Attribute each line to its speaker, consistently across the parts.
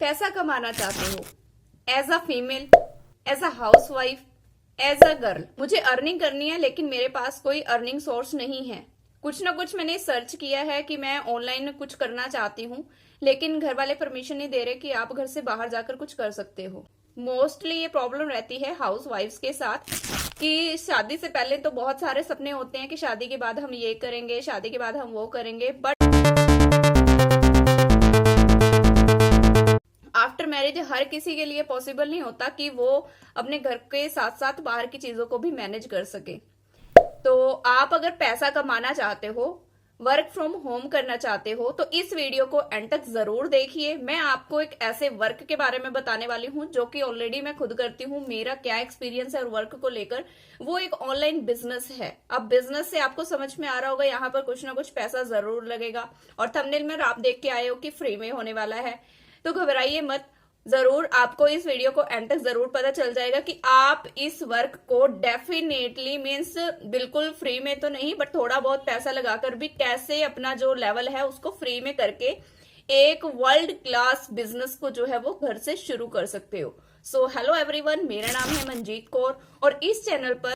Speaker 1: पैसा कमाना चाहते हो as a female, as a housewife, as a girl, मुझे अर्निंग करनी है लेकिन मेरे पास कोई अर्निंग सोर्स नहीं है। कुछ ना कुछ मैंने सर्च किया है कि मैं ऑनलाइन कुछ करना चाहती हूँ, लेकिन घर वाले परमिशन नहीं दे रहे कि आप घर से बाहर जाकर कुछ कर सकते हो। मोस्टली ये प्रॉब्लम रहती है हाउस वाइफ्स के साथ कि शादी से पहले तो बहुत सारे सपने होते हैं कि शादी के बाद हम ये करेंगे, शादी के बाद हम वो करेंगे, बट आफ्टर मैरिज हर किसी के लिए पॉसिबल नहीं होता कि वो अपने घर के साथ साथ बाहर की चीजों को भी मैनेज कर सके। तो आप अगर पैसा कमाना चाहते हो, वर्क फ्रॉम होम करना चाहते हो, तो इस वीडियो को एंड तक जरूर देखिए। मैं आपको एक ऐसे वर्क के बारे में बताने वाली हूं जो कि ऑलरेडी मैं खुद करती हूं, मेरा क्या एक्सपीरियंस है और वर्क को लेकर। वो एक ऑनलाइन बिजनेस है। अब बिजनेस से आपको समझ में आ रहा होगा यहाँ पर कुछ ना कुछ पैसा जरूर लगेगा, और थंबनेल में आप देख के आए हो कि फ्री में होने वाला है, तो घबराइए मत। जरूर आपको इस वीडियो को एंड तक जरूर पता चल जाएगा कि आप इस वर्क को डेफिनेटली मीन्स बिल्कुल फ्री में तो नहीं, बट थोड़ा बहुत पैसा लगाकर भी कैसे अपना जो लेवल है उसको फ्री में करके एक वर्ल्ड क्लास बिजनेस को जो है वो घर से शुरू कर सकते हो। सो हेलो एवरीवन, मेरा नाम है मंजीत कौर और इस चैनल पर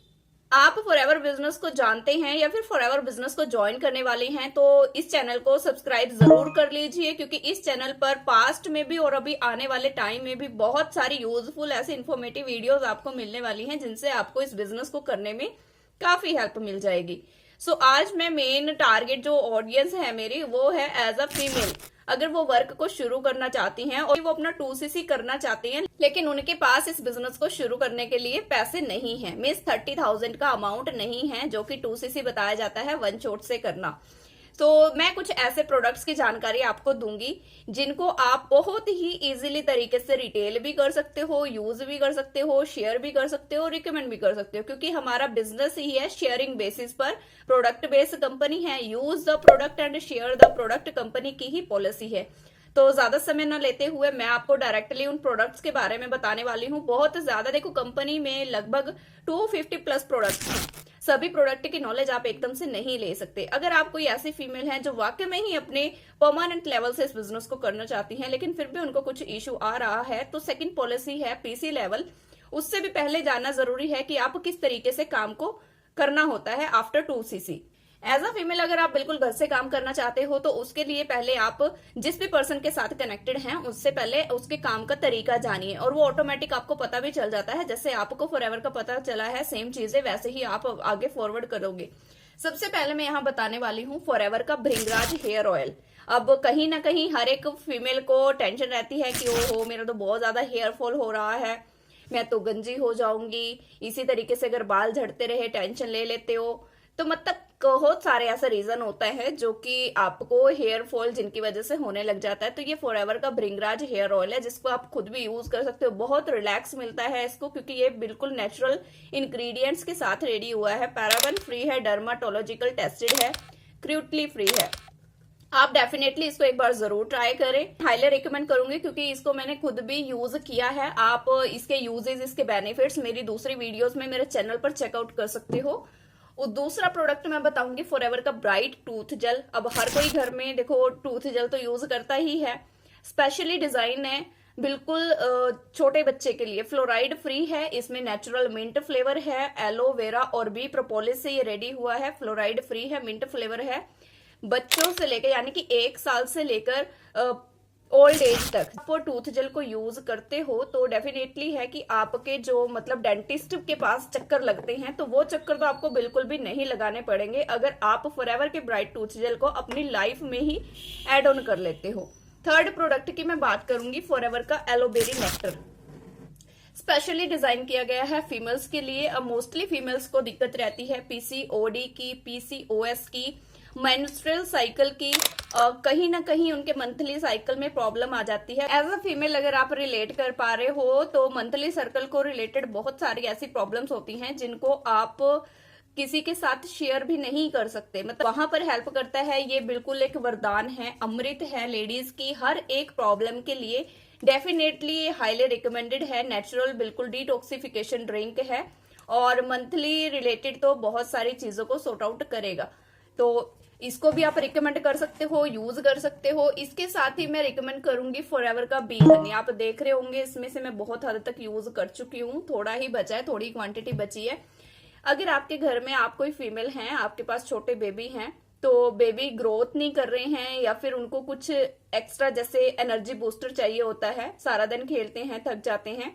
Speaker 1: आप फॉरएवर बिजनेस को जानते हैं या फिर फॉरएवर बिजनेस को ज्वाइन करने वाले हैं तो इस चैनल को सब्सक्राइब जरूर कर लीजिए, क्योंकि इस चैनल पर पास्ट में भी और अभी आने वाले टाइम में भी बहुत सारी यूजफुल ऐसे इन्फॉर्मेटिव वीडियोस आपको मिलने वाली हैं जिनसे आपको इस बिजनेस को करने में काफी हेल्प मिल जाएगी। सो आज मैं मेन टारगेट जो ऑडियंस है मेरी वो है एज अ फीमेल। अगर वो वर्क को शुरू करना चाहती हैं और वो अपना 2cc करना चाहती हैं, लेकिन उनके पास इस बिजनेस को शुरू करने के लिए पैसे नहीं है, मीन्स 30,000 का अमाउंट नहीं है जो कि 2cc बताया जाता है वन शॉट से करना। तो मैं कुछ ऐसे प्रोडक्ट्स की जानकारी आपको दूंगी जिनको आप बहुत ही इजीली तरीके से रिटेल भी कर सकते हो, यूज भी कर सकते हो, शेयर भी कर सकते हो, रिकमेंड भी कर सकते हो, क्योंकि हमारा बिजनेस ही है शेयरिंग बेसिस पर। प्रोडक्ट बेस्ड कंपनी है, use the product and share the product company की ही पॉलिसी है। तो ज्यादा समय न लेते हुए मैं आपको डायरेक्टली उन प्रोडक्ट्स के बारे में बताने वाली हूँ। बहुत ज्यादा, देखो कंपनी में लगभग 250 प्लस प्रोडक्ट्स हैं। सभी प्रोडक्ट की नॉलेज आप एकदम से नहीं ले सकते। अगर आप कोई ऐसी फीमेल है जो वाकई में ही अपने परमानेंट लेवल से इस बिजनेस को करना चाहती हैं, लेकिन फिर भी उनको कुछ इशू आ रहा है, तो सेकंड पॉलिसी है पीसी लेवल। उससे भी पहले जानना जरूरी है कि आप किस तरीके से काम को करना होता है after 2cc। As a female अगर आप बिल्कुल घर से काम करना चाहते हो तो उसके लिए पहले आप जिस भी पर्सन के साथ कनेक्टेड हैं उससे पहले उसके काम का तरीका जानिए, और वो ऑटोमेटिक आपको पता भी चल जाता है। जैसे आपको फॉरएवर का पता चला है, सेम चीजें वैसे ही आप आगे फॉरवर्ड करोगे। सबसे पहले मैं यहाँ बताने वाली हूँ फॉरएवर का भृंगराज हेयर ऑयल। अब कहीं ना कहीं हर एक फीमेल को टेंशन रहती है कि ओहो मेरा तो बहुत ज्यादा हेयर फॉल हो रहा है, मैं तो गंजी हो जाऊंगी। इसी तरीके से अगर बाल झड़ते रहे टेंशन ले लेते हो, तो मतलब बहुत सारे ऐसा रीजन होता है जो कि आपको हेयर फॉल जिनकी वजह से होने लग जाता है। तो ये फॉरएवर का भृंगराज हेयर ऑयल है जिसको आप खुद भी यूज कर सकते हो। बहुत रिलैक्स मिलता है इसको, क्योंकि ये बिल्कुल नेचुरल इंग्रेडिएंट्स के साथ रेडी हुआ है, पैराबन फ्री है, डर्माटोलॉजिकल टेस्टेड है, क्रूटली फ्री है। आप डेफिनेटली इसको एक बार जरूर ट्राई करें। हाईली रिकमेंड करूंगी क्योंकि इसको मैंने खुद भी यूज किया है। आप इसके यूजेस, इसके बेनिफिट्स मेरी दूसरी वीडियोस में मेरे चैनल पर चेकआउट कर सकते हो। और दूसरा प्रोडक्ट मैं बताऊंगी फॉरएवर का ब्राइट टूथ जेल। अब हर कोई घर में देखो टूथ जेल तो यूज करता ही है, स्पेशली डिजाइन है बिल्कुल छोटे बच्चे के लिए, फ्लोराइड फ्री है, इसमें नेचुरल मिंट फ्लेवर है, एलोवेरा और बी प्रोपोलिस से ये रेडी हुआ है, फ्लोराइड फ्री है, मिंट फ्लेवर है। बच्चों से लेकर यानी कि 1 साल से लेकर ओल्ड एज तक आप टूथ जेल को यूज करते हो तो डेफिनेटली है कि आपके जो मतलब डेंटिस्ट के पास चक्कर लगते हैं तो वो चक्कर तो आपको बिल्कुल भी नहीं लगाने पड़ेंगे अगर आप फॉरएवर के ब्राइट टूथ जेल को अपनी लाइफ में ही एड ऑन कर लेते हो। थर्ड प्रोडक्ट की मैं बात करूंगी फॉरएवर का एलोबेरी नेक्टर। स्पेशली डिजाइन किया गया है फीमेल्स के लिए। अब मोस्टली फीमेल्स को दिक्कत रहती है पीसीओडी की, पीसीओएस की, मेंस्ट्रुअल साइकिल की, कहीं ना कहीं उनके मंथली साइकिल में प्रॉब्लम आ जाती है। एज अ फीमेल अगर आप रिलेट कर पा रहे हो तो मंथली सर्कल को रिलेटेड बहुत सारी ऐसी प्रॉब्लम्स होती हैं जिनको आप किसी के साथ शेयर भी नहीं कर सकते, मतलब वहां पर हेल्प करता है। ये बिल्कुल एक वरदान है, अमृत है लेडीज की हर एक प्रॉब्लम के लिए। डेफिनेटली हाईली रिकमेंडेड है, नेचुरल बिल्कुल डिटॉक्सिफिकेशन ड्रिंक है और मंथली रिलेटेड तो बहुत सारी चीजों को सॉर्ट आउट करेगा। तो इसको भी आप रिकमेंड कर सकते हो, यूज कर सकते हो। इसके साथ ही मैं रिकमेंड करूंगी फॉरएवर का बी हनी। आप देख रहे होंगे इसमें से मैं बहुत हद तक यूज कर चुकी हूँ, थोड़ा ही बचा है, थोड़ी क्वांटिटी बची है। अगर आपके घर में आप कोई फीमेल हैं, आपके पास छोटे बेबी हैं, तो बेबी ग्रोथ नहीं कर रहे हैं या फिर उनको कुछ एक्स्ट्रा जैसे एनर्जी बूस्टर चाहिए होता है, सारा दिन खेलते हैं थक जाते हैं,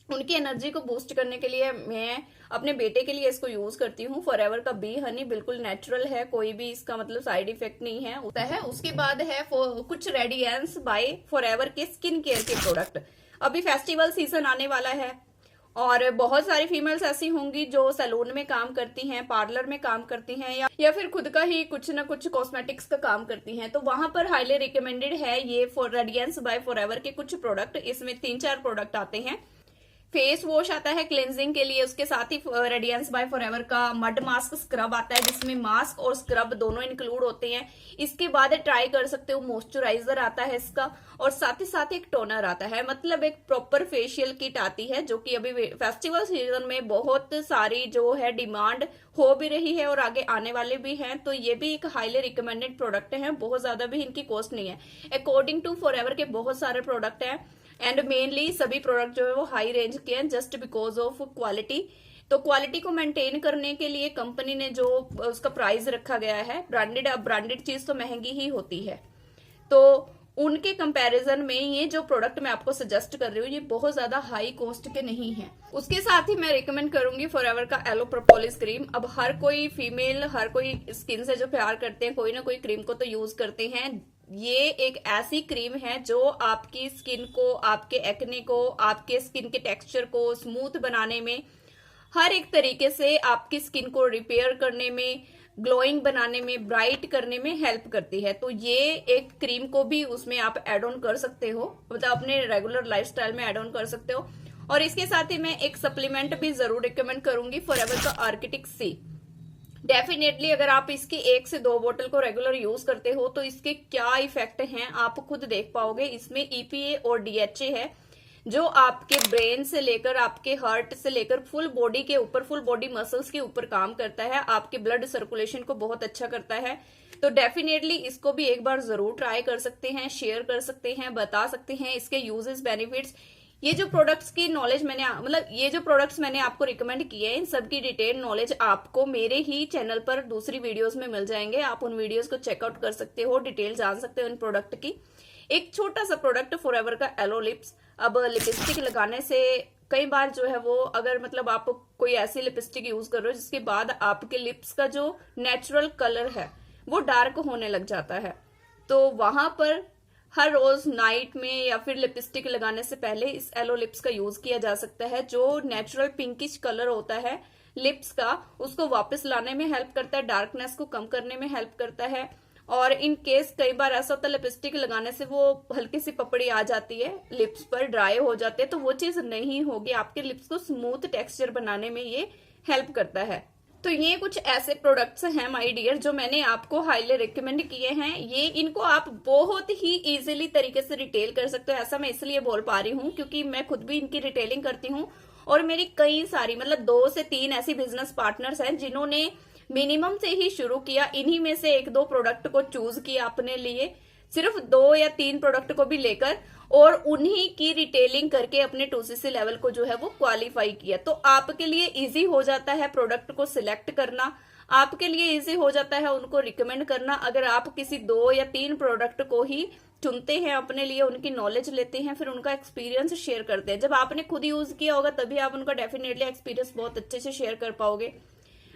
Speaker 1: उनकी एनर्जी को बूस्ट करने के लिए मैं अपने बेटे के लिए इसको यूज करती हूँ। फॉरएवर का बी हनी बिल्कुल नेचुरल है, कोई भी इसका मतलब साइड इफेक्ट नहीं है होता है। उसके बाद है कुछ रेडियंस बाय फॉरएवर के स्किन केयर के प्रोडक्ट। अभी फेस्टिवल सीजन आने वाला है और बहुत सारी फीमेल्स ऐसी होंगी जो सैलून में काम करती हैं, पार्लर में काम करती हैं, या फिर खुद का ही कुछ ना कुछ कॉस्मेटिक्स का काम करती हैं। तो वहां पर हाईली रिकमेंडेड है ये फॉर रेडियंस बाय फॉरएवर के कुछ प्रोडक्ट। इसमें 3-4 प्रोडक्ट आते हैं। फेस वॉश आता है क्लेंजिंग के लिए, उसके साथ ही रेडियंस बाय फॉरएवर का मड मास्क स्क्रब आता है जिसमें मास्क और स्क्रब दोनों इंक्लूड होते हैं। इसके बाद ट्राई कर सकते हो मॉइस्चराइजर आता है इसका, और साथ ही साथ एक टोनर आता है। मतलब एक प्रॉपर फेशियल किट आती है जो कि अभी फेस्टिवल सीजन में बहुत सारी जो है डिमांड हो भी रही है और आगे आने वाले भी हैं। तो ये भी एक हाईली रिकमेंडेड प्रोडक्ट है, बहुत ज्यादा भी इनकी कॉस्ट नहीं है। अकॉर्डिंग टू फॉरएवर के बहुत सारे प्रोडक्ट हैं एंड मेनली सभी प्रोडक्ट जो है वो हाई रेंज के हैं जस्ट बिकॉज ऑफ क्वालिटी। तो क्वालिटी को मेंटेन करने के लिए कंपनी ने जो उसका प्राइस रखा गया है, ब्रांडेड, अब ब्रांडेड चीज तो महंगी ही होती है, तो उनके कंपैरिजन में ये जो प्रोडक्ट मैं आपको सजेस्ट कर रही हूँ ये बहुत ज्यादा हाई कॉस्ट के नहीं है। उसके साथ ही मैं रिकमेंड करूंगी फॉरएवर का एलो प्रोपोलिस क्रीम। अब हर कोई फीमेल, हर कोई स्किन से जो प्यार करते हैं कोई ना कोई क्रीम को तो यूज करते हैं। ये एक ऐसी क्रीम है जो आपकी स्किन को, आपके एक्ने को, आपके स्किन के टेक्सचर को स्मूथ बनाने में, हर एक तरीके से आपकी स्किन को रिपेयर करने में, ग्लोइंग बनाने में, ब्राइट करने में हेल्प करती है। तो ये एक क्रीम को भी उसमें आप एड ऑन कर सकते हो, मतलब अपने रेगुलर लाइफस्टाइल में एड ऑन कर सकते हो। और इसके साथ ही मैं एक सप्लीमेंट भी जरूर रिकमेंड करूंगी, फॉरएवर का आर्किटिक सी। डेफिनेटली अगर आप इसकी 1 से 2 बोतल को रेगुलर यूज करते हो तो इसके क्या इफेक्ट हैं आप खुद देख पाओगे। इसमें EPA और DHA है जो आपके ब्रेन से लेकर आपके हार्ट से लेकर फुल बॉडी के ऊपर, फुल बॉडी मसल्स के ऊपर काम करता है, आपके ब्लड सर्कुलेशन को बहुत अच्छा करता है। तो डेफिनेटली इसको भी एक बार जरूर ट्राई कर सकते हैं, शेयर कर सकते हैं, बता सकते हैं इसके यूजेस, बेनिफिट्स। ये जो प्रोडक्ट्स की नॉलेज मैंने, मतलब ये जो प्रोडक्ट्स मैंने आपको रिकमेंड किए हैं, इन सबकी डिटेल नॉलेज आपको मेरे ही चैनल पर दूसरी वीडियोस में मिल जाएंगे। आप उन वीडियोस को चेकआउट कर सकते हो, डिटेल जान सकते हो इन प्रोडक्ट की। एक छोटा सा प्रोडक्ट फॉरएवर का एलो लिप्स। अब लिपस्टिक लगाने से कई बार जो है वो, अगर मतलब आप कोई ऐसी लिपस्टिक यूज कर रहे हो जिसके बाद आपके लिप्स का जो नेचुरल कलर है वो डार्क होने लग जाता है, तो वहां पर हर रोज नाइट में या फिर लिपस्टिक लगाने से पहले इस एलो लिप्स का यूज किया जा सकता है, जो नेचुरल पिंकिश कलर होता है लिप्स का उसको वापस लाने में हेल्प करता है, डार्कनेस को कम करने में हेल्प करता है। और इन केस कई बार ऐसा होता है लिपस्टिक लगाने से वो हल्की सी पपड़ी आ जाती है, लिप्स पर ड्राई हो जाते हैं, तो वो चीज नहीं होगी। आपके लिप्स को स्मूथ टेक्सचर बनाने में ये हेल्प करता है। तो ये कुछ ऐसे प्रोडक्ट्स हैं माय डियर जो मैंने आपको हाईली रिकमेंड किए हैं। ये इनको आप बहुत ही इजीली तरीके से रिटेल कर सकते हो। ऐसा मैं इसलिए बोल पा रही हूँ क्योंकि मैं खुद भी इनकी रिटेलिंग करती हूँ और मेरी कई सारी, मतलब 2 से 3 ऐसी बिजनेस पार्टनर्स हैं जिन्होंने मिनिमम से ही शुरू किया, इन्हीं में से 1-2 प्रोडक्ट को चूज किया अपने लिए, सिर्फ 2 या 3 प्रोडक्ट को भी लेकर, और उन्हीं की रिटेलिंग करके अपने 2CC लेवल को जो है वो क्वालिफाई किया। तो आपके लिए इजी हो जाता है प्रोडक्ट को सिलेक्ट करना, आपके लिए इजी हो जाता है उनको रिकमेंड करना। अगर आप किसी 2 या 3 प्रोडक्ट को ही चुनते हैं अपने लिए, उनकी नॉलेज लेते हैं, फिर उनका एक्सपीरियंस शेयर करते हैं। जब आपने खुद यूज किया होगा तभी आप उनका डेफिनेटली एक्सपीरियंस बहुत अच्छे से शेयर कर पाओगे।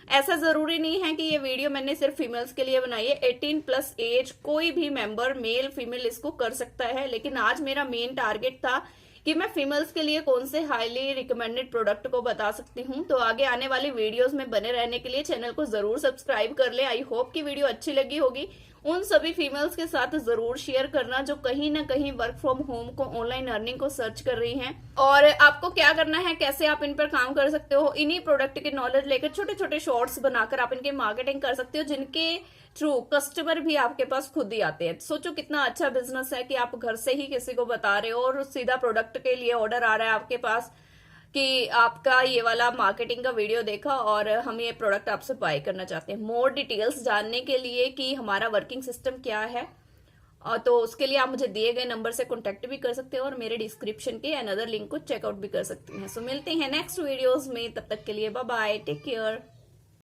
Speaker 1: ऐसा जरूरी नहीं है कि ये वीडियो मैंने सिर्फ फीमेल्स के लिए बनाई है, 18+ एज कोई भी मेंबर, मेल फीमेल इसको कर सकता है। लेकिन आज मेरा मेन टारगेट था कि मैं फीमेल्स के लिए कौन से हाईली रिकमेंडेड प्रोडक्ट को बता सकती हूँ। तो आगे आने वाली वीडियोस में बने रहने के लिए चैनल को जरूर सब्सक्राइब कर ले। आई होप कि वीडियो अच्छी लगी होगी। उन सभी फीमेल्स के साथ जरूर शेयर करना जो कहीं ना कहीं वर्क फ्रॉम होम को, ऑनलाइन अर्निंग को सर्च कर रही हैं। और आपको क्या करना है, कैसे आप इन पर काम कर सकते हो, इन्हीं प्रोडक्ट की नॉलेज लेकर छोटे छोटे शॉर्ट्स बनाकर आप इनके मार्केटिंग कर सकते हो, जिनके थ्रू कस्टमर भी आपके पास खुद ही आते हैं। सोचो कितना अच्छा बिजनेस है कि आप घर से ही किसी को बता रहे हो और सीधा प्रोडक्ट के लिए ऑर्डर आ रहा है आपके पास। कि आपका ये वाला मार्केटिंग का वीडियो देखा और हम ये प्रोडक्ट आपसे बाय करना चाहते हैं। मोर डिटेल्स जानने के लिए कि हमारा वर्किंग सिस्टम क्या है, और तो उसके लिए आप मुझे दिए गए नंबर से कांटेक्ट भी कर सकते हो और मेरे डिस्क्रिप्शन के अनदर लिंक को चेकआउट भी कर सकती हैं। सो मिलते हैं नेक्स्ट वीडियोस में, तब तक के लिए बाय बाय, टेक केयर।